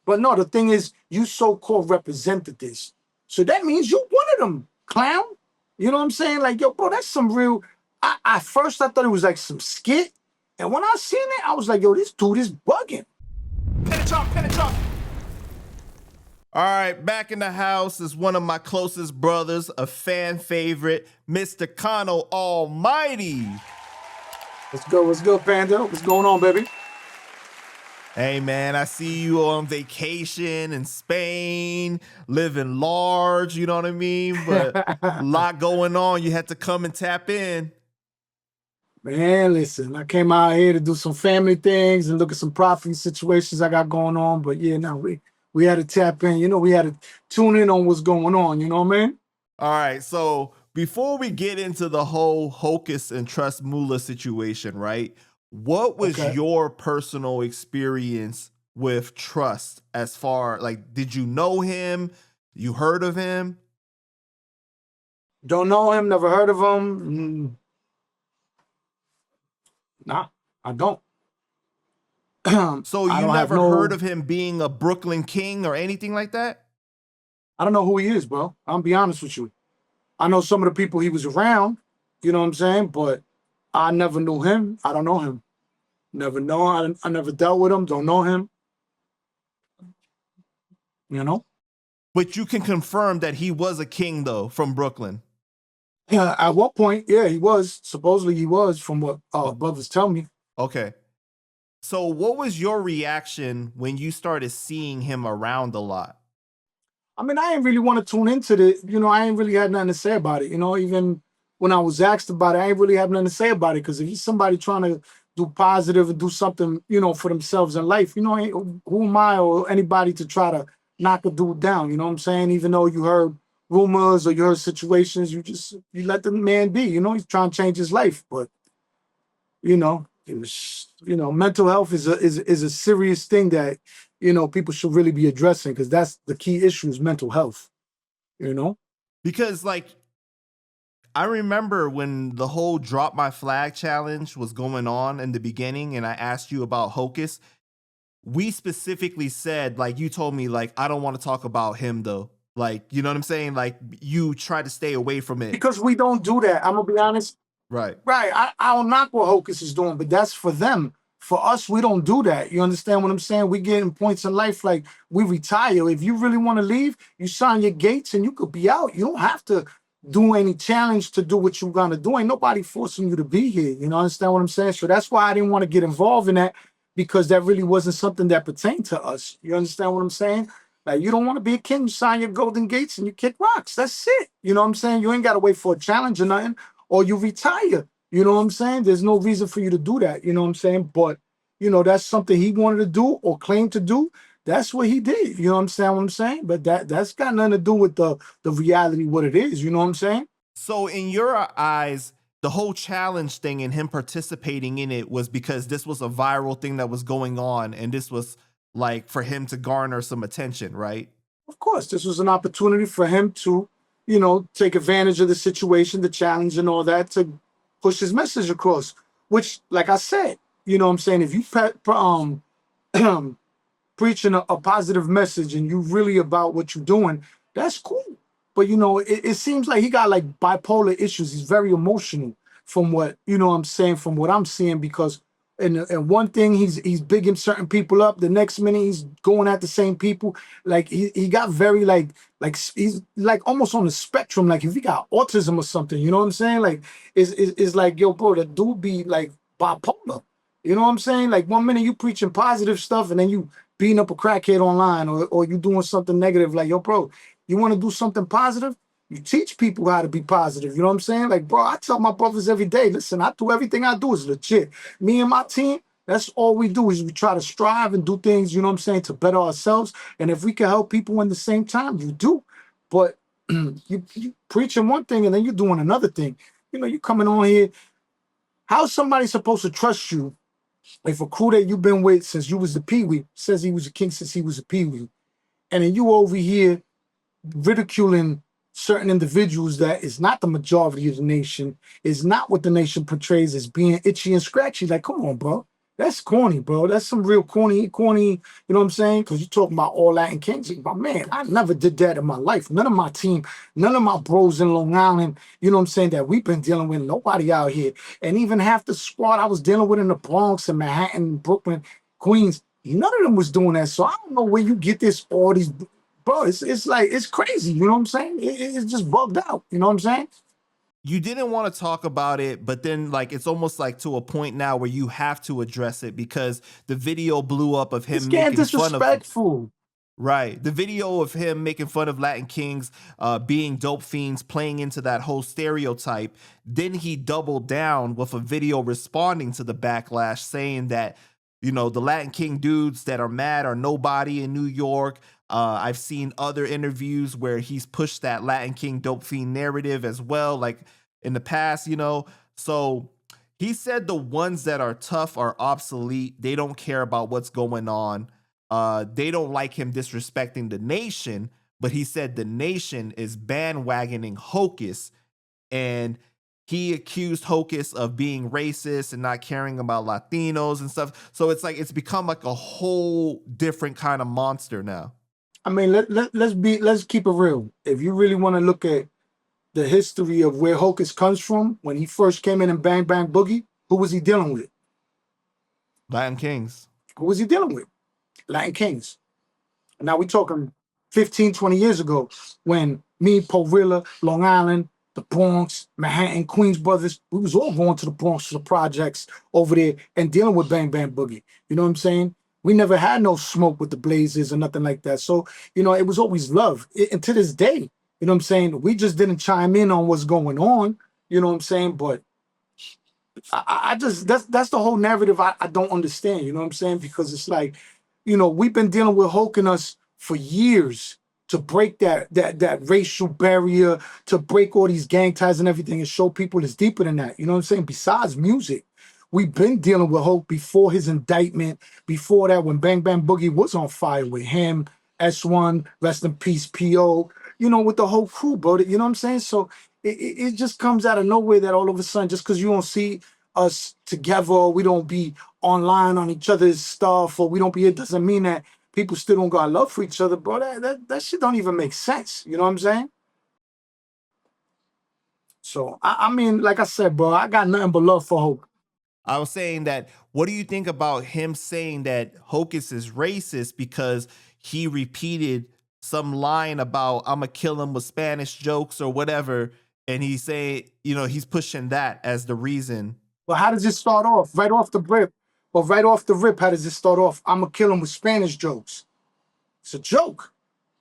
But no, the thing is, you so-called represented this. So that means you one of them, clown. You know what I'm saying? Like, yo, bro, that's some real. I first I thought it was like some skit. And when I seen it, I was like, yo, this dude is bugging. Penetrate. All right, back in the house is one of my closest brothers, a fan favorite, Mr. Cano Almighty. What's good, Panda? What's going on, baby? Hey, man, I see you on vacation in Spain, living large, you know what I mean? But a lot going on. You had to come and tap in. Man, listen, I came out here to do some family things and look at some property situations I got going on. But yeah, no, we had to tap in. You know, we had to tune in on what's going on. You know what I mean? All right, so before we get into the whole Hocus and Trust Mula situation, right? What was your personal experience with Trust as far, like, did you know him? You heard of him? Don't know him, never heard of him. Nah, I don't. So you never heard of him being a Brooklyn King or anything like that? I don't know who he is, bro. I'll be honest with you. I know some of the people he was around, you know what I'm saying? But I never knew him. I don't know him. Never know. I never dealt with him. Don't know him. You know? But you can confirm that he was a king, though, from Brooklyn. Yeah, at what point, yeah, he was. Supposedly he was, from what brothers tell me. Okay. So what was your reaction when you started seeing him around a lot? I mean, I didn't really want to tune into it. You know, I ain't really had nothing to say about it. You know, even when I was asked about it, I ain't really have nothing to say about it. Because if he's somebody trying to do positive and do something, you know, for themselves in life, you know, who am I or anybody to try to knock a dude down? You know what I'm saying? Even though you heard rumors or you heard situations, you let the man be. You know, he's trying to change his life. But, you know, it was, you know, mental health is a serious thing that, you know, people should really be addressing, because that's the key issue is mental health, you know? Because, like, I remember when the whole Drop My Flag challenge was going on in the beginning and I asked you about Hocus, we specifically said, like, you told me, like, I don't want to talk about him, though. Like, you know what I'm saying? Like, you try to stay away from it. Because we don't do that. I'm going to be honest. Right. Right. I don't knock what Hocus is doing, but that's for them. For us, we don't do that. You understand what I'm saying? We getting points in life like we retire. If you really want to leave, you sign your gates and you could be out. You don't have to do any challenge to do what you're going to do. Ain't nobody forcing you to be here. You know, understand what I'm saying? So that's why I didn't want to get involved in that, because that really wasn't something that pertained to us. You understand what I'm saying? Like, you don't want to be a king, you sign your golden gates and you kick rocks. That's it. You know what I'm saying? You ain't got to wait for a challenge or nothing, or you retire. You know what I'm saying? There's no reason for you to do that. You know what I'm saying? But, you know, that's something he wanted to do or claimed to do. That's what he did. You know what I'm saying? But that's got nothing to do with the reality, what it is. You know what I'm saying? So in your eyes, the whole challenge thing and him participating in it was because this was a viral thing that was going on, and this was like for him to garner some attention, right? Of course, this was an opportunity for him to, you know, take advantage of the situation, the challenge and all that, to push his message across, which, like I said, you know what I'm saying, if you preaching a positive message and you really about what you're doing, that's cool. But, you know, it seems like he got like bipolar issues. He's very emotional from what, you know what I'm saying, from what I'm seeing, because and one thing he's bigging certain people up, the next minute he's going at the same people. Like he got very like he's like almost on the spectrum, like if he got autism or something, you know what I'm saying? Like is like, yo, bro, that dude be like bipolar. You know what I'm saying? Like one minute you preaching positive stuff and then you beating up a crackhead online, or you doing something negative. Like, yo, bro, you want to do something positive? You teach people how to be positive. You know what I'm saying? Like, bro, I tell my brothers every day, listen, I do everything I do is legit. Me and my team, that's all we do is we try to strive and do things, you know what I'm saying, to better ourselves. And if we can help people in the same time, you do. But you preaching one thing and then you're doing another thing. You know, you coming on here. How's somebody supposed to trust you if a crew that you've been with since you was the peewee says he was a king since he was a peewee, and then you over here ridiculing certain individuals that is not the majority of the nation, is not what the nation portrays as being itchy and scratchy? Like, come on, bro. That's corny, bro. That's some real corny, you know what I'm saying? Because you're talking about all Latin Kings. But man, I never did that in my life. None of my team, none of my bros in Long Island, you know what I'm saying, that we've been dealing with, nobody out here. And even half the squad I was dealing with in the Bronx and Manhattan, Brooklyn, Queens, none of them was doing that. So I don't know where you get this, all these, bro, it's like, it's crazy, you know what I'm saying? It's just bugged out, you know what I'm saying? You didn't want to talk about it, but then like it's almost like to a point now where you have to address it because the video blew up of It's him getting making fun of disrespectful. right. The video of him making fun of Latin Kings being dope fiends, playing into that whole stereotype. Then he doubled down with a video responding to the backlash, saying that, you know, the Latin King dudes that are mad are nobody in New York. I've seen other interviews where he's pushed that Latin King dope fiend narrative as well, like in the past, you know. So he said the ones that are tough are obsolete. They don't care about what's going on. They don't like him disrespecting the nation, but he said the nation is bandwagoning Hocus, and he accused Hocus of being racist and not caring about Latinos and stuff. So it's like it's become like a whole different kind of monster now. I mean, let's keep it real. If you really want to look at the history of where Hocus comes from, when he first came in and Bang Bang Boogie, who was he dealing with? Latin Kings. Who was he dealing with? Latin Kings. And now we're talking 15, 20 years ago when me, Porilla, Long Island, the Bronx, Manhattan, Queens Brothers, we was all going to the Bronx to the projects over there and dealing with Bang Bang Boogie. You know what I'm saying? We never had no smoke with the Blazers or nothing like that. So, you know, it was always love. And to this day, you know what I'm saying? We just didn't chime in on what's going on. You know what I'm saying? But I just that's the whole narrative I don't understand. You know what I'm saying? Because it's like, you know, we've been dealing with Hulk and us for years to break that racial barrier, to break all these gang ties and everything, and show people it's deeper than that. You know what I'm saying? Besides music, we've been dealing with Hulk before his indictment. Before that, when Bang Bang Boogie was on fire with him, S1, rest in peace, PO. You know, with the whole crew, bro. You know what I'm saying? So it just comes out of nowhere that all of a sudden, just because you don't see us together, we don't be online on each other's stuff, or we don't be, it doesn't mean that people still don't got love for each other, bro. That shit don't even make sense. You know what I'm saying? So I mean, like I said, bro, I got nothing but love for Hope. I was saying that, what do you think about him saying that Hocus is racist because he repeated some line about I'm gonna kill him with Spanish jokes or whatever, and he's saying, you know, he's pushing that as the reason. But how does it start off? Right off the rip. Well, right off the rip, how does it start off? I'm gonna kill him with Spanish jokes. It's a joke.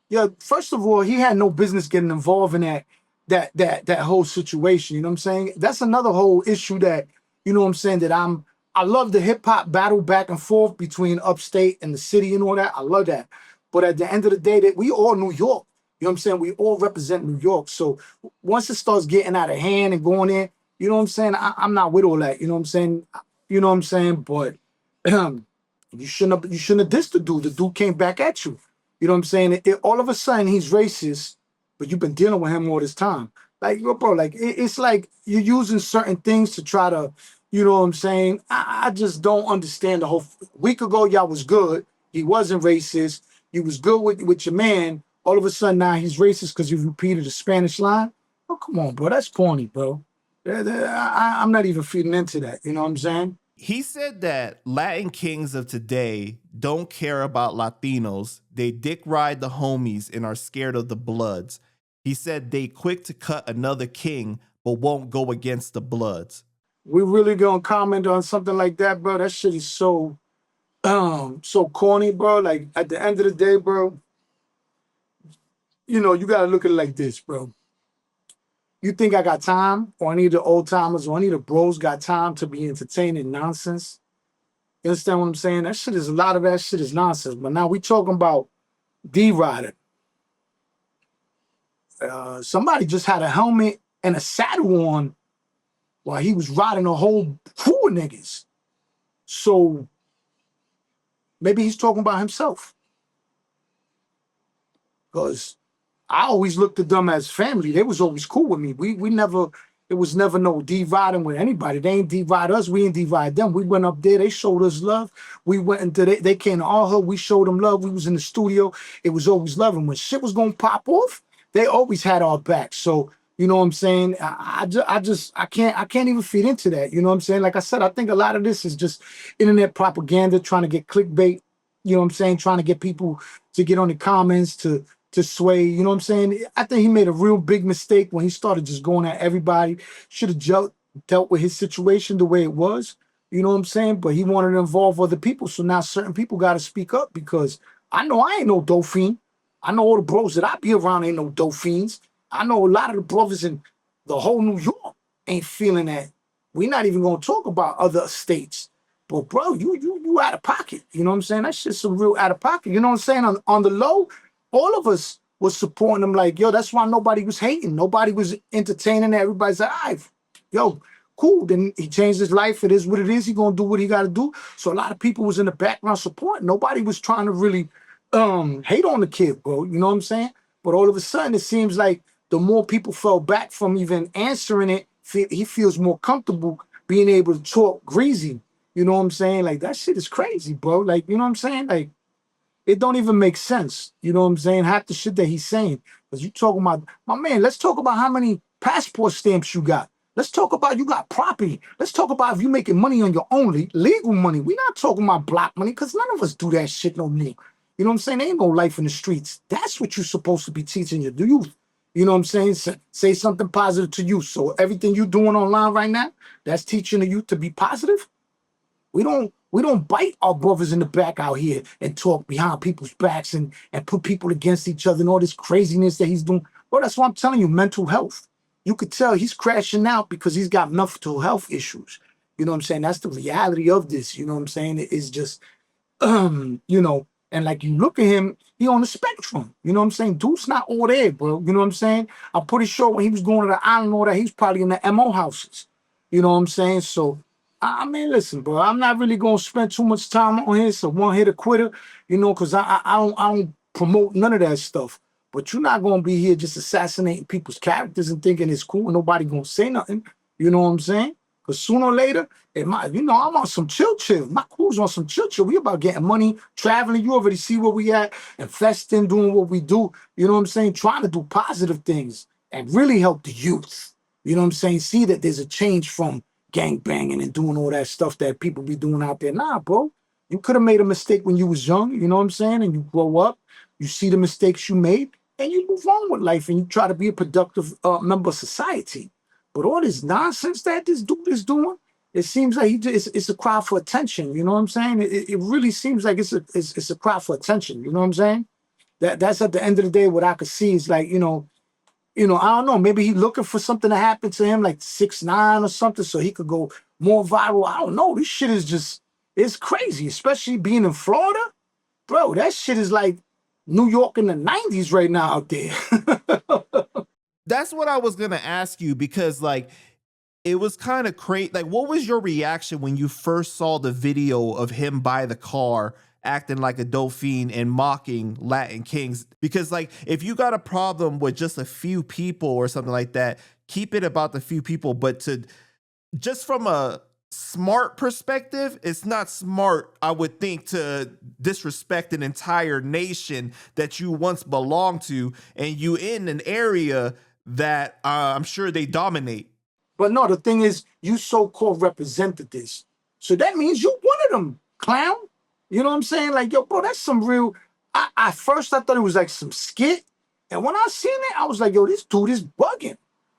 Yeah, first of all, he had no business getting involved in that whole situation. You know what I'm saying? That's another whole issue that, you know what I'm saying, that I love the hip hop battle back and forth between upstate and the city and all that. I love that. But at the end of the day, that we all New York. You know what I'm saying? We all represent New York. So once it starts getting out of hand and going in, you know what I'm saying? I'm not with all that. You know what I'm saying? You know what I'm saying? But you shouldn't have dissed the dude. The dude came back at you. You know what I'm saying? All of a sudden he's racist, but you've been dealing with him all this time. Like, bro, like it's like you're using certain things to try to, you know what I'm saying? I just don't understand the whole. Week ago, y'all was good. He wasn't racist. You was good with your man. All of a sudden now he's racist because you repeated the Spanish line. Oh, come on, bro. That's corny, bro. I'm not even feeding into that. You know what I'm saying? He said that Latin Kings of today don't care about Latinos. They dick ride the homies and are scared of the Bloods. He said they quick to cut another king, but won't go against the Bloods. We really gonna comment on something like that, bro? That shit is so corny, bro. Like at the end of the day, bro, you know, you gotta look at it like this, bro. You think I got time, or any of the old timers, or any of the bros got time to be entertaining nonsense? You understand what I'm saying? That shit is, a lot of that shit is nonsense. But now we talking about D Rider. Somebody just had a helmet and a saddle on while he was riding a whole crew of niggas. So maybe he's talking about himself. Because I always looked at them as family. They was always cool with me. We never It was never no dividing with anybody. They ain't divide us. We ain't divide them. We went up there. They showed us love. We went into they came to our hood. We showed them love. We was in the studio. It was always love. And when shit was gonna pop off, they always had our back. So you know what I'm saying? I can't even feed into that. You know what I'm saying? Like I said, I think a lot of this is just internet propaganda, trying to get clickbait. You know what I'm saying? Trying to get people to get on the comments to sway. You know what I'm saying? I think he made a real big mistake when he started just going at everybody. Should have dealt with his situation the way it was. You know what I'm saying? But he wanted to involve other people. So now certain people got to speak up because I know I ain't no dolphin. I know all the bros that I be around ain't no dolphins. I know a lot of the brothers in the whole New York ain't feeling that. We're not even gonna talk about other states. But bro, you out of pocket. You know what I'm saying? That's just some real out of pocket. You know what I'm saying? On the low, all of us was supporting him like, yo, that's why nobody was hating. Nobody was entertaining it. Everybody's like, all right, yo, cool. Then he changed his life. It is what it is. He gonna do what he gotta do. So a lot of people was in the background supporting. Nobody was trying to really hate on the kid, bro. You know what I'm saying? But all of a sudden, it seems like the more people fell back from even answering it, he feels more comfortable being able to talk greasy. You know what I'm saying? Like, that shit is crazy, bro. Like, you know what I'm saying? Like, it don't even make sense. You know what I'm saying? Half the shit that he's saying. Because you talking about, my man, let's talk about how many passport stamps you got. Let's talk about you got property. Let's talk about if you making money on your own, legal money. We're not talking about block money because none of us do that shit no more. You know what I'm saying? There ain't no life in the streets. That's what you're supposed to be teaching your youth. You know what I'm saying? Say something positive to you. So everything you're doing online right now, that's teaching the youth to be positive. We don't bite our brothers in the back out here and talk behind people's backs and put people against each other and all this craziness that he's doing. Bro, that's why I'm telling you, mental health. You could tell he's crashing out because he's got mental health issues. You know what I'm saying? That's the reality of this. You know what I'm saying? It's just you know, and like you look at him, he on the spectrum. You know what I'm saying? Dude's not all there, bro. You know what I'm saying? I'm pretty sure when he was going to the island and all that, he's probably in the MO houses. You know what I'm saying? So, I mean, listen, bro, I'm not really gonna spend too much time on here. So one hit a quitter, you know, because I don't promote none of that stuff. But you're not gonna be here just assassinating people's characters and thinking it's cool and nobody gonna say nothing. You know what I'm saying? Because sooner or later, it might, you know, I'm on some chill. My crew's on some chill. We about getting money, traveling. You already see where we at, investing, doing what we do. You know what I'm saying? Trying to do positive things and really help the youth. You know what I'm saying? See that there's a change from gang banging and doing all that stuff that people be doing out there. Nah, bro. You could have made a mistake when you was young, you know what I'm saying? And you grow up, you see the mistakes you made, and you move on with life and you try to be a productive member of society. But all this nonsense that this dude is doing, it seems like it's a cry for attention. You know what I'm saying? It really seems like it's a cry for attention. You know what I'm saying? That's at the end of the day what I could see is like, I don't know, maybe he's looking for something to happen to him like 6ix9ine or something so he could go more viral. I don't know. This shit is just, it's crazy, especially being in Florida. Bro, that shit is like New York in the 90s right now out there. That's what I was gonna ask you because like it was kind of crazy. Like, what was your reaction when you first saw the video of him by the car acting like a dolphin and mocking Latin kings? Because like, if you got a problem with just a few people or something like that, keep it about the few people. But to just from a smart perspective, it's not smart, I would think, to disrespect an entire nation that you once belonged to and you in an area that I'm sure they dominate. But no, the thing is, you so-called represented this. So that means you one of them, clown. You know what I'm saying? Like, yo, bro, that's some real. I first I thought it was like some skit. And when I seen it, I was like, yo, this dude is bugging.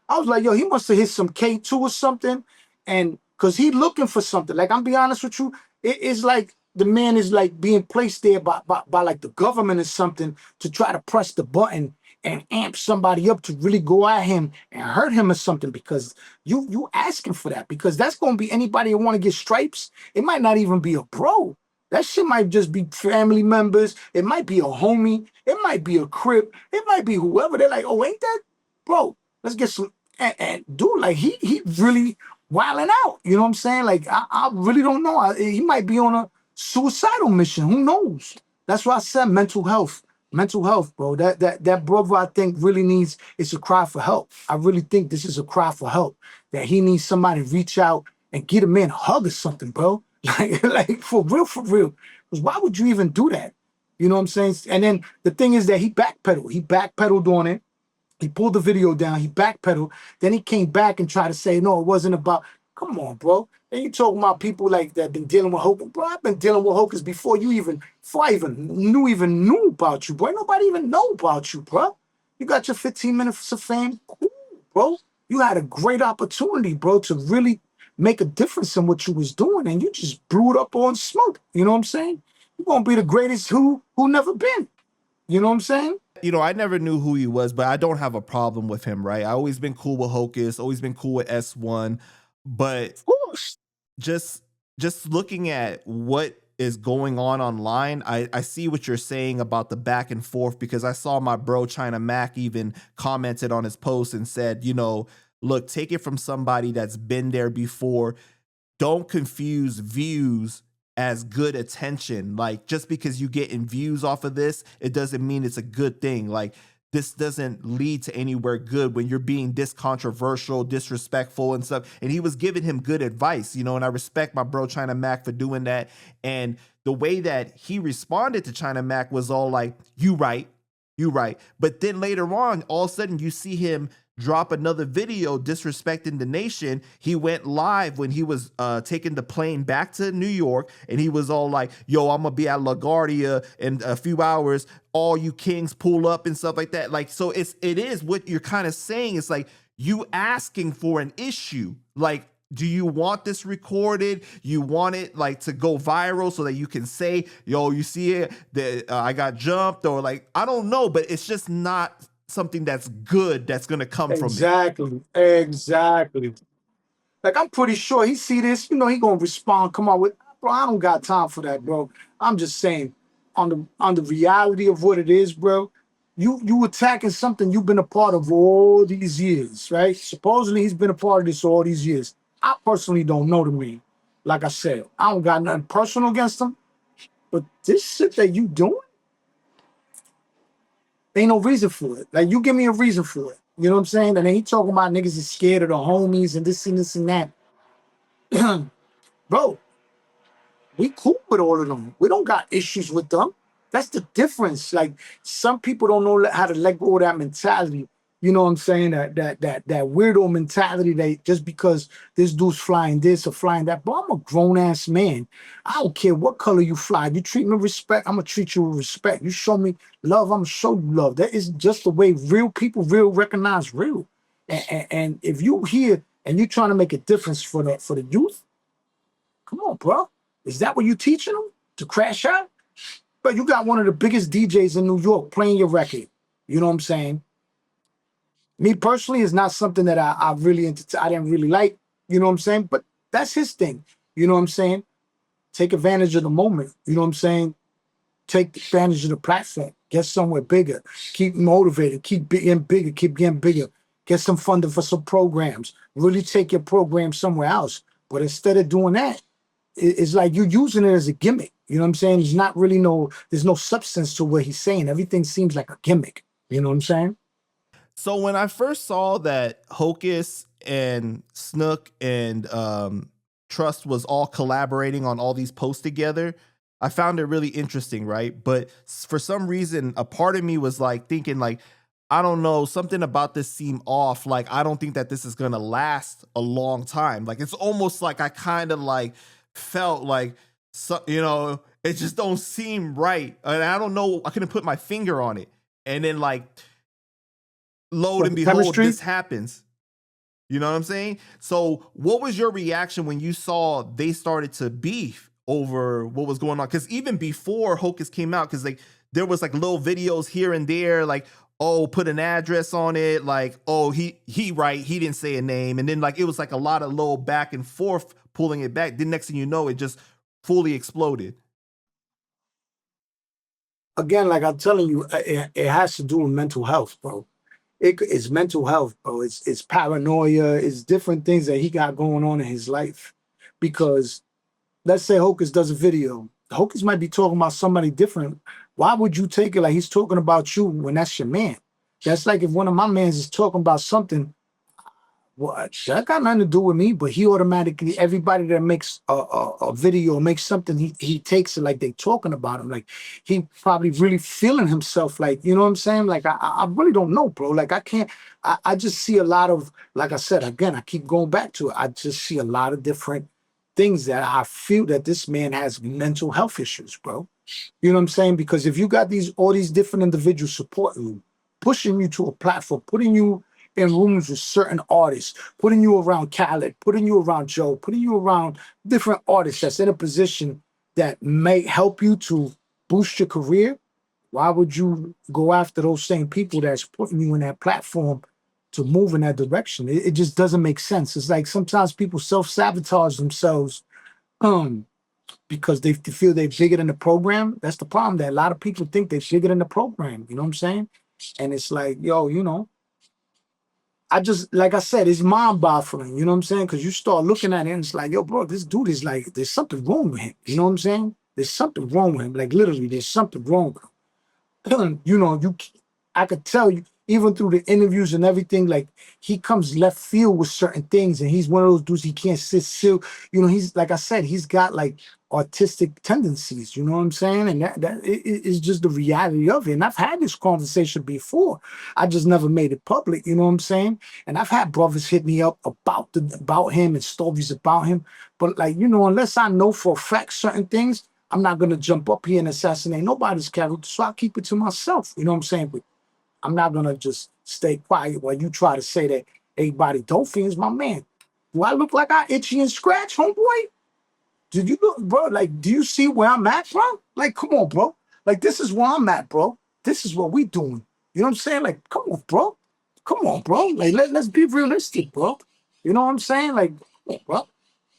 I was like, yo, he must have hit some K2 or something. And because he looking for something. Like, I'm be honest with you, it's like the man is like being placed there by like the government or something to try to press the button and amp somebody up to really go at him and hurt him or something because you asking for that because that's going to be anybody who want to get stripes. It might not even be a bro. That shit might just be family members. It might be a homie. It might be a crib. It might be whoever. They're like, oh, ain't that? Bro, let's get some. And dude, like, he really wilding out. You know what I'm saying? Like, I really don't know. He might be on a suicidal mission. Who knows? That's why I said mental health. Mental health, bro. That brother, I think, really needs, it's a cry for help. I really think this is a cry for help. That he needs somebody to reach out and get him in, hug or something, bro. Like for real, for real. Because why would you even do that? You know what I'm saying? And then the thing is that he backpedaled. He backpedaled on it. He pulled the video down. He backpedaled. Then he came back and tried to say, no, it wasn't about. Come on, bro. And you talking about people like that been dealing with Hocus. Bro, I've been dealing with Hocus before I even knew about you, bro. Nobody even know about you, bro. You got your 15 minutes of fame. Cool, bro. You had a great opportunity, bro, to really make a difference in what you was doing, and you just blew it up on smoke. You know what I'm saying? You're gonna be the greatest who never been. You know what I'm saying? You know, I never knew who he was, but I don't have a problem with him, right? I always been cool with Hocus, always been cool with S1, but Of course. just just looking at what is going on online, I see what you're saying about the back and forth, because I saw my bro China Mac even commented on his post and said, you know, look, take it from somebody that's been there before. Don't confuse views as good attention. Like, just because you getting views off of this, it doesn't mean it's a good thing. Like, this doesn't lead to anywhere good when you're being this controversial, disrespectful and stuff. And he was giving him good advice, you know, and I respect my bro China Mac for doing that. And the way that he responded to China Mac was all like, you right, you right. But then later on, all of a sudden you see him drop another video disrespecting the nation. He went live when he was taking the plane back to New York, and he was all like, yo, I'm gonna be at LaGuardia in a few hours, all you kings pull up and stuff like that. Like, so it is what you're kind of saying. It's like you asking for an issue. Like, do you want this recorded? You want it like to go viral so that you can say, yo, you see it, that I got jumped, or like, I don't know, but it's just not something that's good that's gonna come from it. Exactly. Like, I'm pretty sure he see this, you know, he gonna respond, come on with, bro, I don't got time for that, bro. I'm just saying, on the reality of what it is, bro, you attacking something you've been a part of all these years, right? Supposedly he's been a part of this all these years. I personally don't know the man. Like I said, I don't got nothing personal against him, but this shit that you doing, ain't no reason for it. Like, you give me a reason for it. You know what I'm saying? And then he talking about niggas is scared of the homies and this and that. Bro, we cool with all of them. We don't got issues with them. That's the difference. Like, some people don't know how to let go of that mentality. You know what I'm saying? That weirdo mentality that just because this dude's flying this or flying that. But I'm a grown ass man. I don't care what color you fly. You treat me with respect, I'm gonna treat you with respect. You show me love, I'm gonna show you love. That is just the way real people real recognize real. And if you here and you trying to make a difference for the youth, come on, bro. Is that what you teaching them to crash out? But you got one of the biggest DJs in New York playing your record. You know what I'm saying? Me personally, is not something that I really I didn't really like. You know what I'm saying? But that's his thing. You know what I'm saying? Take advantage of the moment. You know what I'm saying? Take advantage of the platform. Get somewhere bigger. Keep motivated. Keep getting bigger. Keep getting bigger. Get some funding for some programs. Really take your program somewhere else. But instead of doing that, it's like you're using it as a gimmick. You know what I'm saying? There's no substance to what he's saying. Everything seems like a gimmick. You know what I'm saying? So when I first saw that Hocus and Snook and Trust was all collaborating on all these posts together, I found it really interesting, right? But for some reason, a part of me was like thinking like, I don't know, something about this seemed off. Like, I don't think that this is gonna last a long time. Like, it's almost like I kind of like felt like, so, you know, it just don't seem right. And I don't know, I couldn't put my finger on it. And then like, lo But and the behold, chemistry, this happens. You know what I'm saying? So what was your reaction when you saw they started to beef over what was going on? Because even before Hocus came out, because like there was like little videos here and there, like, oh, put an address on it, like, oh, he right, he didn't say a name. And then like it was like a lot of little back and forth pulling it back. Then next thing you know, it just fully exploded. again, like I'm telling you, it has to do with mental health, bro. It's mental health, bro. It's paranoia. It's different things that he got going on in his life. Because let's say Hocus does a video. Hocus might be talking about somebody different, Why would you take it like he's talking about you when that's your man? That's like if one of my mans is talking about something, well, that got nothing to do with me, but he automatically, everybody that makes a video or makes something, he takes it like they talking about him. Like he probably really feeling himself. Like, you know what I'm saying? Like, I really don't know, bro. Like, I can't, I just see a lot of, like I said, again, I keep going back to it. I just see a lot of different things that I feel that this man has mental health issues, bro. You know what I'm saying? Because if you got all these different individuals supporting you, pushing you to a platform, putting you in rooms with certain artists, putting you around Khaled, putting you around Joe, putting you around different artists that's in a position that may help you to boost your career, why would you go after those same people that's putting you in that platform to move in that direction? It just doesn't make sense. It's like sometimes people self-sabotage themselves um because they feel they're bigger than the program. That's the problem. That a lot of people think they're bigger than the program. You know what I'm saying? And it's like, yo, I just, like I said, it's mind boggling. You know what I'm saying? Because you start looking at it and it's like, yo, bro, this dude is like, there's something wrong with him. You know what I'm saying? There's something wrong with him. Like literally, there's something wrong with him. I could tell you, even through the interviews and everything, like he comes left field with certain things, and he's one of those dudes he can't sit still. He's like I said, he's got like artistic tendencies. You know what I'm saying? And that is just the reality of it. And I've had this conversation before. I just never made it public. You know what I'm saying? And I've had brothers hit me up about him and stories about him. But like unless I know for a fact certain things, I'm not gonna jump up here and assassinate nobody's character, so I keep it to myself. You know what I'm saying? But I'm not gonna just stay quiet while you try to say that everybody Dolphin is my man. Do I look like I itchy and scratch, homeboy? Did you look, bro? Like, do you see where I'm at, bro? Like, come on, bro. Like, this is where I'm at, bro. This is what we doing. You know what I'm saying? Like, come on, bro. Come on, bro. Like, let's be realistic, bro. You know what I'm saying? Like, come on,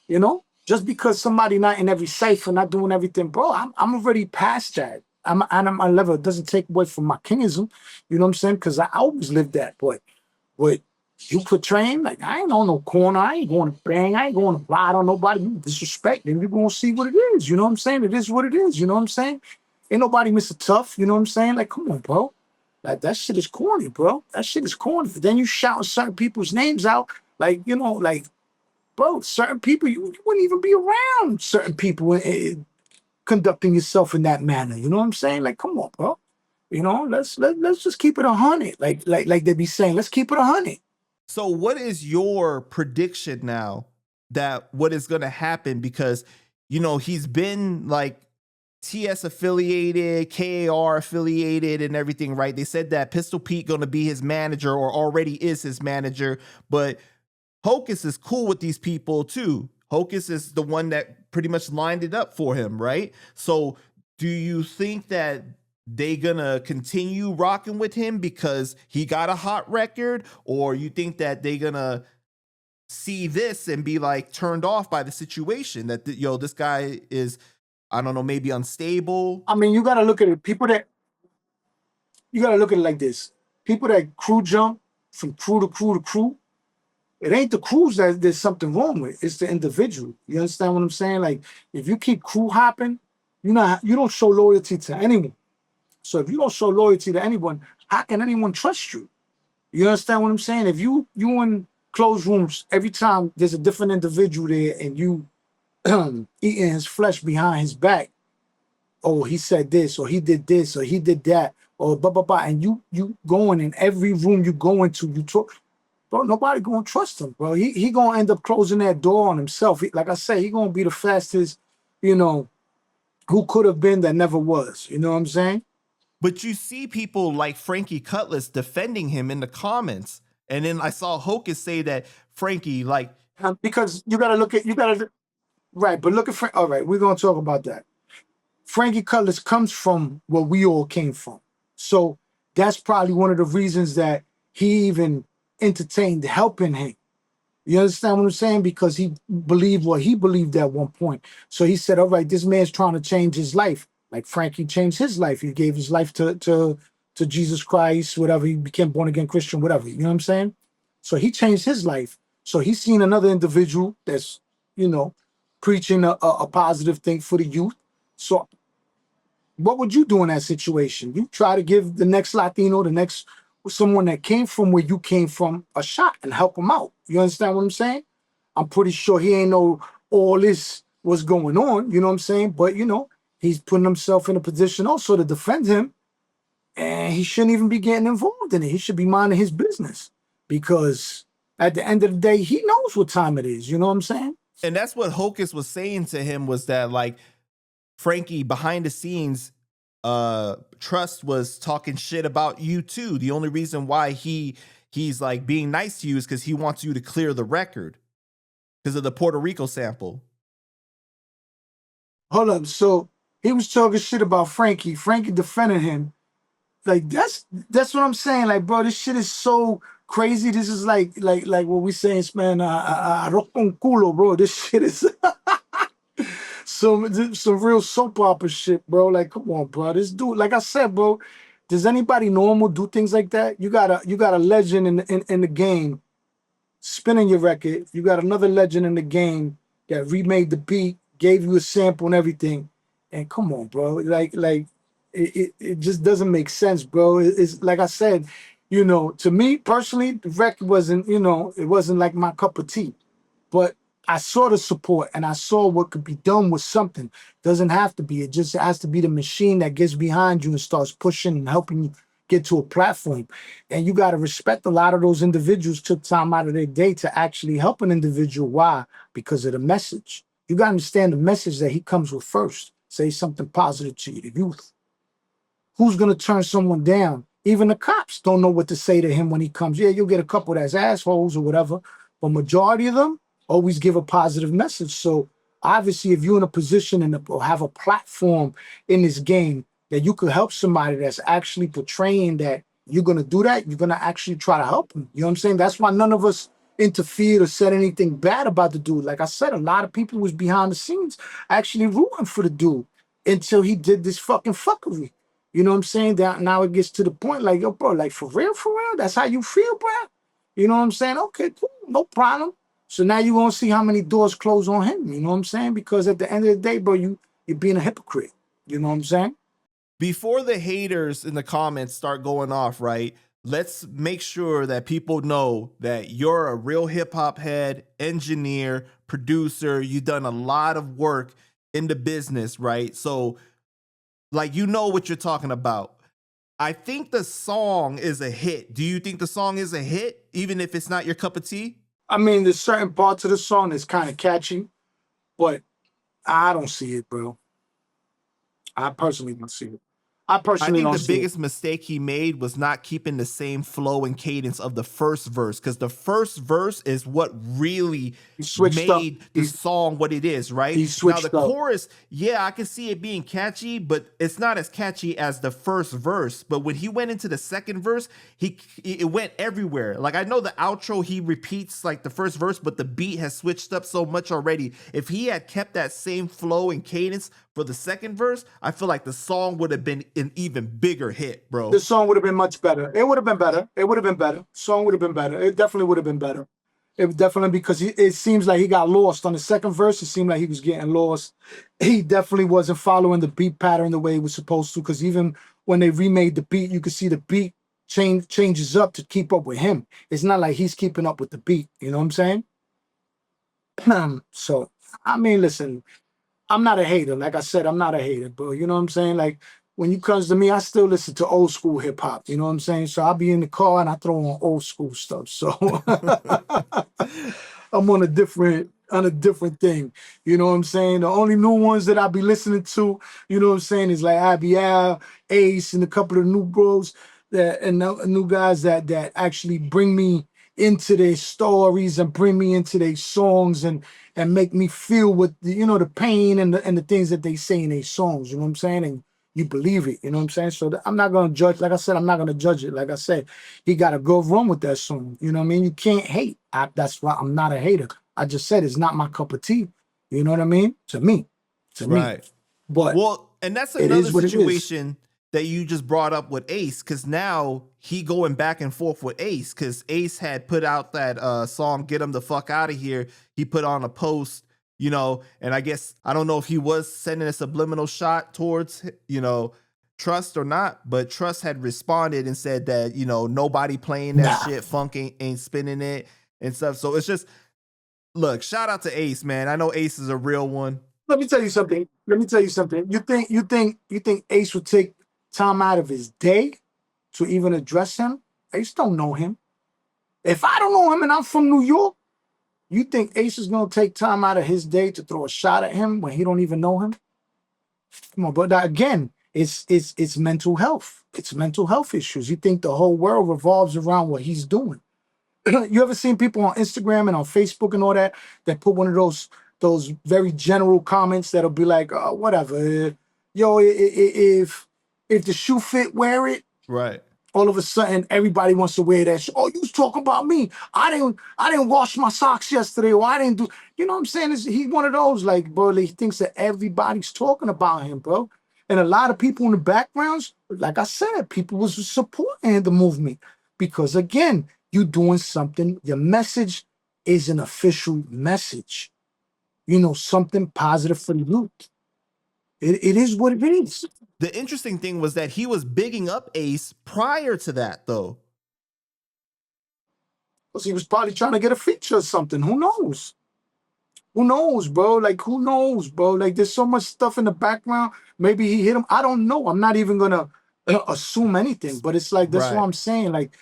bro. Just because somebody not in every cipher, not doing everything, bro, I'm already past that. I'm at my level. It doesn't take away from my kingism. You know what I'm saying? Because I always lived that. But you portraying, like, I ain't on no corner. I ain't going to bang. I ain't going to ride on nobody. You disrespect, then you're going to see what it is. You know what I'm saying? It is what it is. You know what I'm saying? Ain't nobody Mr. Tough. You know what I'm saying? Like, come on, bro. Like, that shit is corny, bro. That shit is corny. Then you shouting certain people's names out. Like, like, bro, certain people, you wouldn't even be around certain people conducting yourself in that manner. You know what I'm saying? Like, come on, bro. Let's just keep it 100. Like they be saying, let's keep it 100. So what is your prediction now that what is going to happen? Because, he's been like TS affiliated, KAR affiliated and everything, right? They said that Pistol Pete going to be his manager or already is his manager, but Hocus is cool with these people too. Hocus is the one that pretty much lined it up for him, right? So do you think that they gonna continue rocking with him because he got a hot record, or you think that they gonna see this and be like turned off by the situation that this guy is, I don't know, maybe unstable? I mean, you gotta look at it. You gotta look at it like this. People that crew jump from crew to crew to crew, it ain't the crews that there's something wrong with. It's the individual. You understand what I'm saying? Like, if you keep crew hopping, you don't show loyalty to anyone. So if you don't show loyalty to anyone, how can anyone trust you? You understand what I'm saying? If you in closed rooms, every time there's a different individual there and you eating his flesh behind his back, oh, he said this, or he did this, or he did that, or blah blah blah, and you going in every room you go into, you talk, bro, nobody gonna trust him, bro. He gonna end up closing that door on himself. Like I say, he gonna be the fastest, who could have been that never was. You know what I'm saying? But you see people like Frankie Cutlass defending him in the comments. And then I saw Hocus say that Frankie, like, because you gotta right, but look at Frank. All right, we're gonna talk about that. Frankie Cutlass comes from where we all came from. So that's probably one of the reasons that he even entertained helping him. You understand what I'm saying? Because he believed what he believed at one point. So he said, all right, this man's trying to change his life. Like Frankie changed his life. He gave his life to Jesus Christ, whatever. He became born again Christian, whatever. You know what I'm saying? So he changed his life. So he's seen another individual that's, preaching a positive thing for the youth. So What would you do in that situation? You try to give the next Latino, the next someone that came from where you came from, a shot and help them out. You understand what I'm saying? I'm pretty sure he ain't know all this was going on. You know what I'm saying? But he's putting himself in a position also to defend him, and he shouldn't even be getting involved in it. He should be minding his business, because at the end of the day, he knows what time it is. You know what I'm saying? And that's what Hocus was saying to him, was that, like, Frankie, behind the scenes, Trust was talking shit about you too. The only reason why he's like being nice to you is because he wants you to clear the record because of the Puerto Rico sample. Hold up. So he was talking shit about Frankie. Frankie defended him. Like, that's what I'm saying. Like, bro, this shit is so crazy. This is like what we say in Spanish, arroz con culo, bro. This shit is some real soap opera shit, bro. Like, come on, bro. This dude, like I said, bro, does anybody normal do things like that? You got a legend in the game spinning your record. You got another legend in the game that remade the beat, gave you a sample and everything. And come on, bro. Like it just doesn't make sense, bro. It's like I said, to me personally, the record wasn't, it wasn't like my cup of tea. But I saw the support and I saw what could be done with something. Doesn't have to be. It just has to be the machine that gets behind you and starts pushing and helping you get to a platform. And you got to respect a lot of those individuals took time out of their day to actually help an individual. Why? Because of the message. You got to understand the message that he comes with first. Say something positive to you, the youth. Who's going to turn someone down? Even the cops don't know what to say to him when he comes. Yeah, you'll get a couple that's assholes or whatever, but majority of them always give a positive message. So obviously, if you're in a position or have a platform in this game that you could help somebody that's actually portraying that you're going to do that, you're going to actually try to help them. You know what I'm saying? That's why none of us interfered or said anything bad about the dude. Like I said, a lot of people was behind the scenes actually rooting for the dude until he did this fucking fuckery. You know what I'm saying? That now it gets to the point like, yo, bro, like for real? That's how you feel, bro? You know what I'm saying? Okay, cool, no problem. So now you're going to see how many doors close on him. You know what I'm saying? Because at the end of the day, bro, you're being a hypocrite. You know what I'm saying? Before the haters in the comments start going off, right? Let's make sure that people know that you're a real hip hop head, engineer, producer. You've done a lot of work in the business, right? So, like, you know what you're talking about. I think the song is a hit. Do you think the song is a hit, even if it's not your cup of tea? I mean, there's certain parts of the song that's kind of catchy, but I don't see it, bro. I personally don't see it. I I personally think don't the see it. biggest mistake he made was not keeping the same flow and cadence of the first verse, because the first verse is what really He switched up. made the song what it is, right? He Now the switched up. chorus, yeah, I can see it being catchy, but it's not as catchy as the first verse. But when he went into the second verse, it went everywhere. Like, I know the outro, he repeats like the first verse, but the beat has switched up so much already. If he had kept that same flow and cadence for the second verse, I feel like the song would have been an even bigger hit, bro. The song would have been much better. It would have been better. It would have been better. Song would have been better. It definitely would have been better. It definitely, because it seems like he got lost on the second verse. It seemed like he was getting lost. He definitely wasn't following the beat pattern the way he was supposed to. Because even when they remade the beat, you could see the beat changes up to keep up with him. It's not like he's keeping up with the beat. You know what I'm saying? So, I mean, listen, I'm not a hater. Like I said, I'm not a hater, bro. You know what I'm saying? Like, when it comes to me, I still listen to old school hip hop. You know what I'm saying? So I'll be in the car and I throw on old school stuff. So I'm on a different thing. You know what I'm saying? The only new ones that I'll be listening to, you know what I'm saying, is like IBL, Ace, and a couple of new bros and new guys that actually bring me into their stories and bring me into their songs and make me feel what the pain and the things that they say in their songs. You know what I'm saying? And you believe it. You know what I'm saying? So I'm not gonna judge. Like I said, I'm not gonna judge it. Like I said, he got to go run with that song. You know what I mean? You can't hate. That's why I'm not a hater. I just said it's not my cup of tea. You know what I mean? To me. Right. But well, and that's another situation that you just brought up with Ace, because now he going back and forth with Ace, because Ace had put out that song "Get Him the Fuck Out of Here." He put on a post you know, and I guess I don't know if he was sending a subliminal shot towards, you know, Trust or not, but Trust had responded and said that, you know, nobody playing that Nah. shit, Funk ain't spinning it and stuff. So it's just, look, shout out to Ace, man. I know Ace is a real one. Let me tell you something. Let me tell you something. You think Ace would take time out of his day to even address him? Ace don't know him. If I don't know him and I'm from New York, you think Ace is gonna take time out of his day to throw a shot at him when he don't even know him? Come on, but that, again, it's mental health. It's mental health issues. You think the whole world revolves around what he's doing? You ever seen people on Instagram and on Facebook and all that put one of those very general comments that'll be like, whatever, yo, if the shoe fit, wear it. Right. All of a sudden, everybody wants to wear that shit. Oh, you was talking about me. I didn't wash my socks yesterday, or I didn't do. You know what I'm saying? He's one of those, like, bro. He thinks that everybody's talking about him, bro. And a lot of people in the backgrounds, like I said, people was supporting the movement because, again, you doing something. Your message is an official message. You know, something positive for the youth. It is what it is. The interesting thing was that he was bigging up Ace prior to that, though. Because he was probably trying to get a feature or something. Who knows? Who knows, bro? Like, who knows, bro? Like, there's so much stuff in the background. Maybe he hit him. I don't know. I'm not even gonna assume anything. But it's like that's what Right. I'm saying. Like,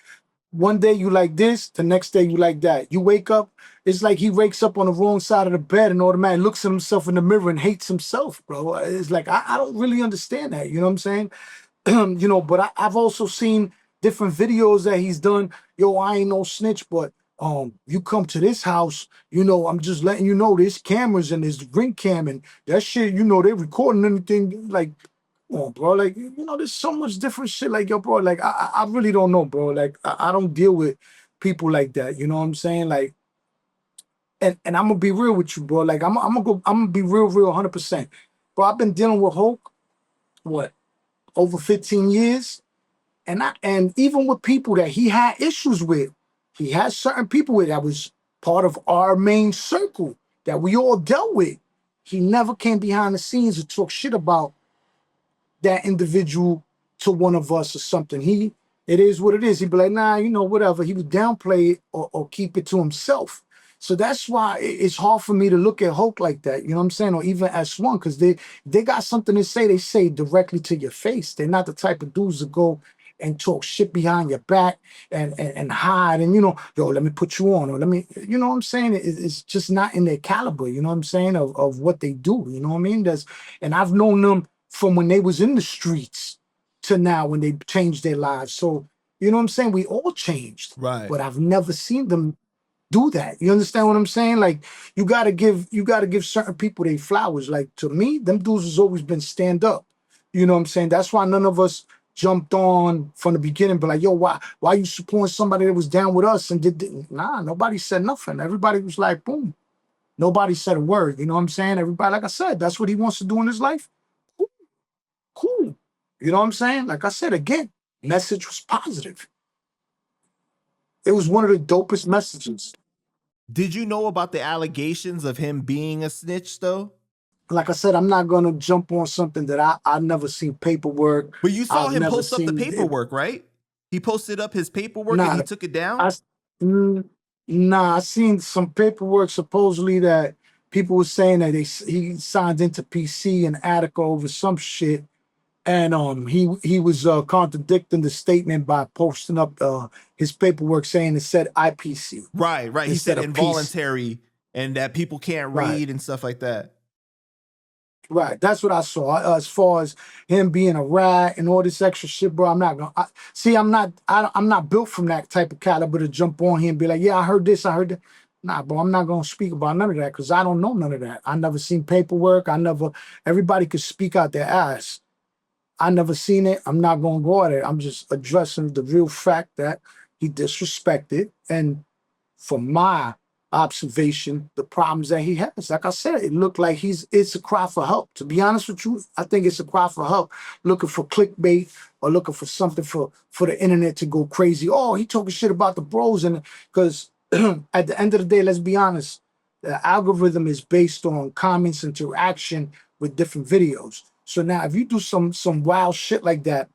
one day you like this, the next day you like that. You wake up, it's like he wakes up on the wrong side of the bed and automatically looks at himself in the mirror and hates himself, bro. It's like I don't really understand that. You know what I'm saying? You know, but I've also seen different videos that he's done. Yo, I ain't no snitch, but you come to this house, you know, I'm just letting you know there's cameras and there's ring cam and that shit, you know, they recording anything. Like, come on, bro. Like, you know, there's so much different shit. Like, yo, bro, like I really don't know, bro. Like, I don't deal with people like that. You know what I'm saying? Like, and I'm gonna be real with you, bro. Like, I'm gonna be real 100%. Bro, I've been dealing with Hulk, what, over 15 years? And even with people that he had issues with, he had certain people with that was part of our main circle that we all dealt with. He never came behind the scenes and talk shit about that individual to one of us or something. It is what it is. He'd be like, nah, you know, whatever. He would downplay it or keep it to himself. So that's why it's hard for me to look at Hulk like that. You know what I'm saying? Or even S1, because they got something to say. They say directly to your face. They're not the type of dudes to go and talk shit behind your back and hide and, you know, yo, let me put you on, or let me, you know what I'm saying? It's just not in their caliber, you know what I'm saying, of what they do, you know what I mean? And I've known them from when they was in the streets to now when they changed their lives. So, you know what I'm saying? We all changed, Right. but I've never seen them do that. You understand what I'm saying? Like, you gotta give certain people their flowers. Like, to me, them dudes has always been stand up. You know what I'm saying? That's why none of us jumped on from the beginning, but like, yo, why you supporting somebody that was down with us and nah, nobody said nothing. Everybody was like, boom. Nobody said a word. You know what I'm saying? Everybody, like I said, that's what he wants to do in his life. Cool. Cool. You know what I'm saying? Like I said, again, message was positive. It was one of the dopest messages. Did you know about the allegations of him being a snitch, though? Like I said, I'm not gonna jump on something that I've never seen paperwork. But you saw I've him never post up the seen it. paperwork, right? He posted up his paperwork and Nah, he took it down? I mm, nah, I seen some paperwork supposedly that people were saying that he signed into PC and Attica over some shit, and he was contradicting the statement by posting up his paperwork saying it said IPC Right. He said instead of PC. involuntary and that people can't Right. read and stuff like that. Right, that's what I saw. As far as him being a rat and all this extra shit, bro, I'm not gonna see. I'm not built from that type of caliber to jump on here and be like, yeah, I heard this, I heard that. Nah, bro, I'm not gonna speak about none of that because I don't know none of that. I never seen paperwork. I never. Everybody could speak out their ass. I never seen it. I'm not gonna go at it. I'm just addressing the real fact that he disrespected, and from my observation, the problems that he has. Like I said, it looked like it's a cry for help. To be honest with you, I think it's a cry for help, looking for clickbait or looking for something for the internet to go crazy. Oh, he talking shit about the bros, and because at the end of the day, let's be honest, The algorithm is based on comments, interaction with different videos. So now, if you do some wild shit like that,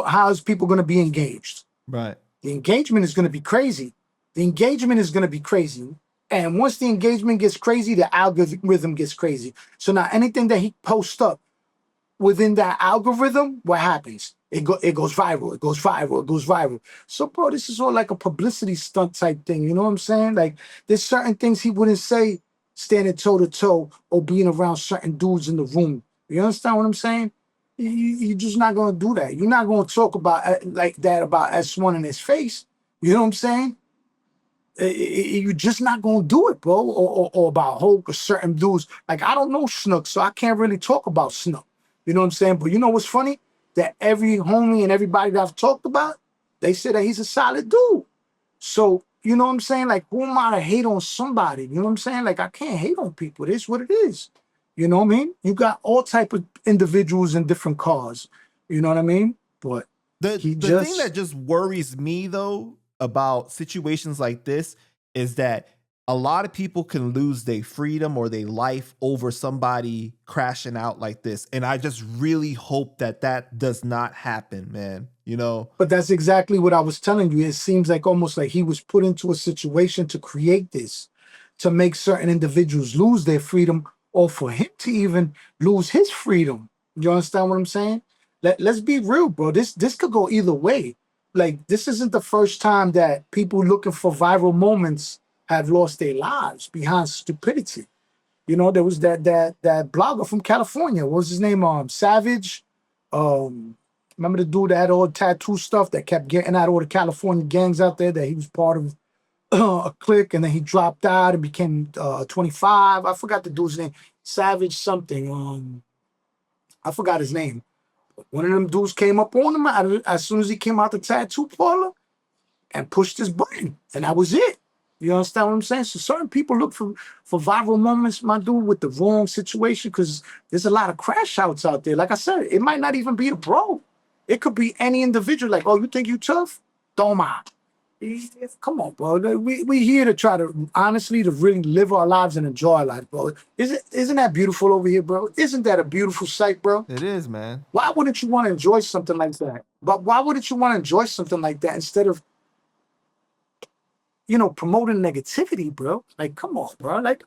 how is people going to be engaged? Right. The engagement is going to be crazy. The engagement is going to be crazy. And once the engagement gets crazy, the algorithm gets crazy. So now anything that he posts up within that algorithm, what happens? It goes viral. It goes viral. It goes viral. So, bro, this is all like a publicity stunt type thing. You know what I'm saying? Like, there's certain things he wouldn't say standing toe to toe or being around certain dudes in the room. You understand what I'm saying? You're just not gonna do that. You're not gonna talk about like that about S1 in his face. You know what I'm saying? You're just not gonna do it, bro. Or about Hulk or certain dudes. Like, I don't know Snook, so I can't really talk about Snook. You know what I'm saying? But you know what's funny? That every homie and everybody that I've talked about, they say that he's a solid dude. So, you know what I'm saying? Like, who am I to hate on somebody? You know what I'm saying? Like, I can't hate on people. It is what it is. You know what I mean? You got all type of individuals in different cars. You know what I mean? But The thing that just worries me though about situations like this is that a lot of people can lose their freedom or their life over somebody crashing out like this, and I just really hope that that does not happen, man. You know. But that's exactly what I was telling you. It seems like almost like he was put into a situation to create this, to make certain individuals lose their freedom, or for him to even lose his freedom. You understand what I'm saying? Let's be real, bro. This could go either way. Like, this isn't the first time that people looking for viral moments have lost their lives behind stupidity. You know, there was that blogger from California. What was his name? Savage. Remember the dude that had all the tattoo stuff that kept getting out all the California gangs out there, that he was part of a clique, and then he dropped out and became 25. I forgot the dude's name. Savage something. I forgot his name. One of them dudes came up on him as soon as he came out the tattoo parlor and pushed his button, and that was it. You understand what I'm saying? So certain people look for viral moments, my dude, with the wrong situation, because there's a lot of crash outs out there. Like I said, it might not even be a bro. It could be any individual. Like, oh, you think you tough? Toma. Come on, bro. We here to try to honestly to really live our lives and enjoy our life, bro. Isn't that beautiful over here, bro? Isn't that a beautiful sight, bro? It is, man. Why wouldn't you want to enjoy something like that? But why wouldn't you want to enjoy something like that instead of, you know, promoting negativity, bro? Like, come on, bro. Like,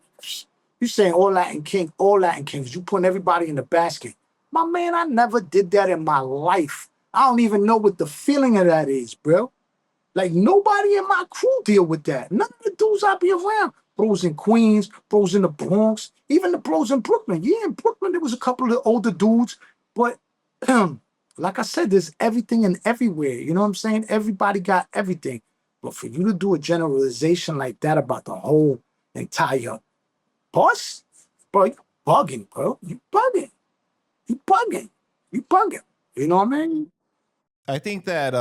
you saying all Latin Kings, you putting everybody in the basket. My man, I never did that in my life. I don't even know what the feeling of that is, bro. Like, nobody in my crew deal with that. None of the dudes I be around. Bros in Queens, bros in the Bronx, even the bros in Brooklyn. Yeah, in Brooklyn, there was a couple of older dudes, but like I said, there's everything and everywhere. You know what I'm saying? Everybody got everything. But for you to do a generalization like that about the whole entire bus, bro, you bugging, bro. You bugging. You bugging. You bugging. You know what I mean? I think that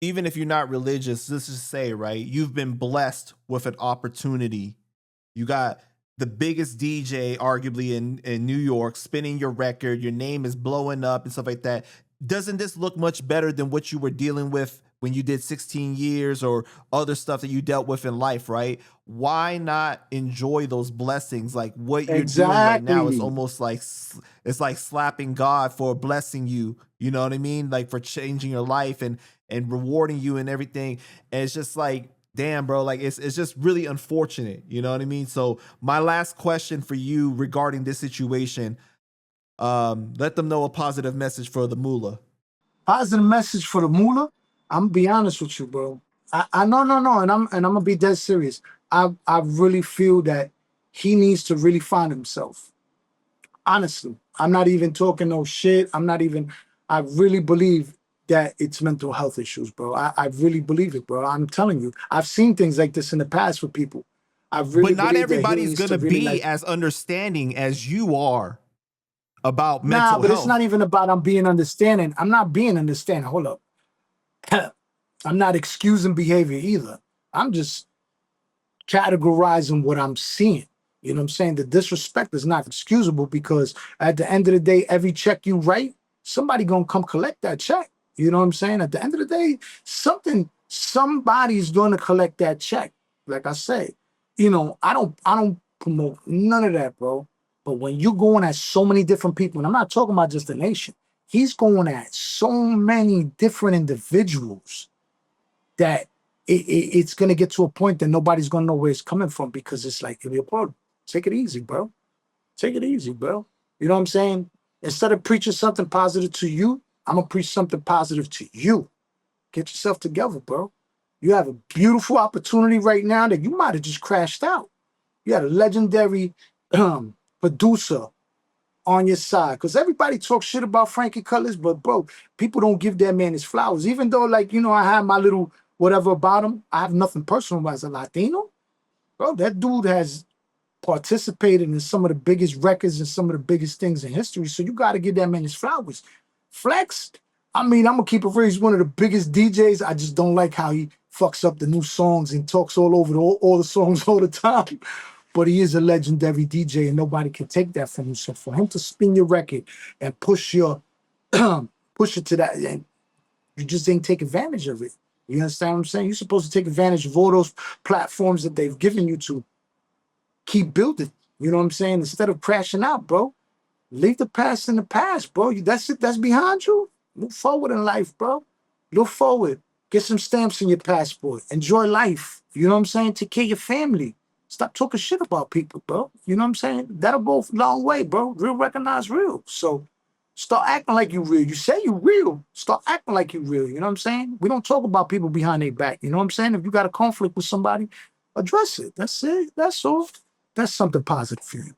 even if you're not religious, let's just say, right, you've been blessed with an opportunity. You got the biggest DJ arguably in New York spinning your record, your name is blowing up and stuff like that. Doesn't this look much better than what you were dealing with when you did 16 years or other stuff that you dealt with in life, right? Why not enjoy those blessings? Like what you're doing right now is almost like, it's like slapping God for blessing you. You know what I mean? Like for changing your life and rewarding you and everything. And it's just like, damn, bro, like it's just really unfortunate. You know what I mean? So my last question for you regarding this situation, let them know a positive message for the Mula. Positive message for the Mula. I'm gonna be honest with you, bro. I no, and I'm gonna be dead serious. I really feel that he needs to really find himself. Honestly, I'm not even talking no shit. I really believe that it's mental health issues, bro. I really believe it, bro. I'm telling you, I've seen things like this in the past with people. I really But not believe that he everybody's needs gonna to really be as understanding as you are about mental Nah, but health. it's not even about I'm being understanding. I'm not being understanding. Hold up. I'm not excusing behavior either. I'm just categorizing what I'm seeing. You know what I'm saying? The disrespect is not excusable because at the end of the day, every check you write, somebody gonna come collect that check. You know what I'm saying? At the end of the day, somebody's gonna collect that check. Like I say, I don't promote none of that, bro. But when you're going at so many different people, and I'm not talking about just the nation, he's going at so many different individuals that it's gonna get to a point that nobody's gonna know where it's coming from, because it's like, bro, take it easy, bro. Take it easy, bro. You know what I'm saying? Instead of preaching something positive to you, I'm gonna preach something positive to you. Get yourself together, bro. You have a beautiful opportunity right now that you might have just crashed out. You had a legendary producer on your side. Because everybody talks shit about Frankie Cutlass, but bro, people don't give that man his flowers. Even though, like, I have my little whatever about him, I have nothing personal as a Latino. Bro, that dude has participated in some of the biggest records and some of the biggest things in history. So you got to give that man his flowers. Flex, I mean, I'm gonna keep it real. He's one of the biggest DJs. I just don't like how he fucks up the new songs and talks all over all the songs all the time. But he is a legendary DJ, and nobody can take that from him. So for him to spin your record and push push it to that, and you just didn't take advantage of it. You understand what I'm saying? You're supposed to take advantage of all those platforms that they've given you to keep building. You know what I'm saying? Instead of crashing out, bro. Leave the past in the past, bro. That's it. That's behind you. Move forward in life, bro. Look forward. Get some stamps in your passport. Enjoy life. You know what I'm saying? Take care of your family. Stop talking shit about people, bro. You know what I'm saying? That'll go a long way, bro. Real recognize real. So start acting like you real. You say you real. Start acting like you real. You know what I'm saying? We don't talk about people behind their back. You know what I'm saying? If you got a conflict with somebody, address it. That's it. That's all. That's something positive for you.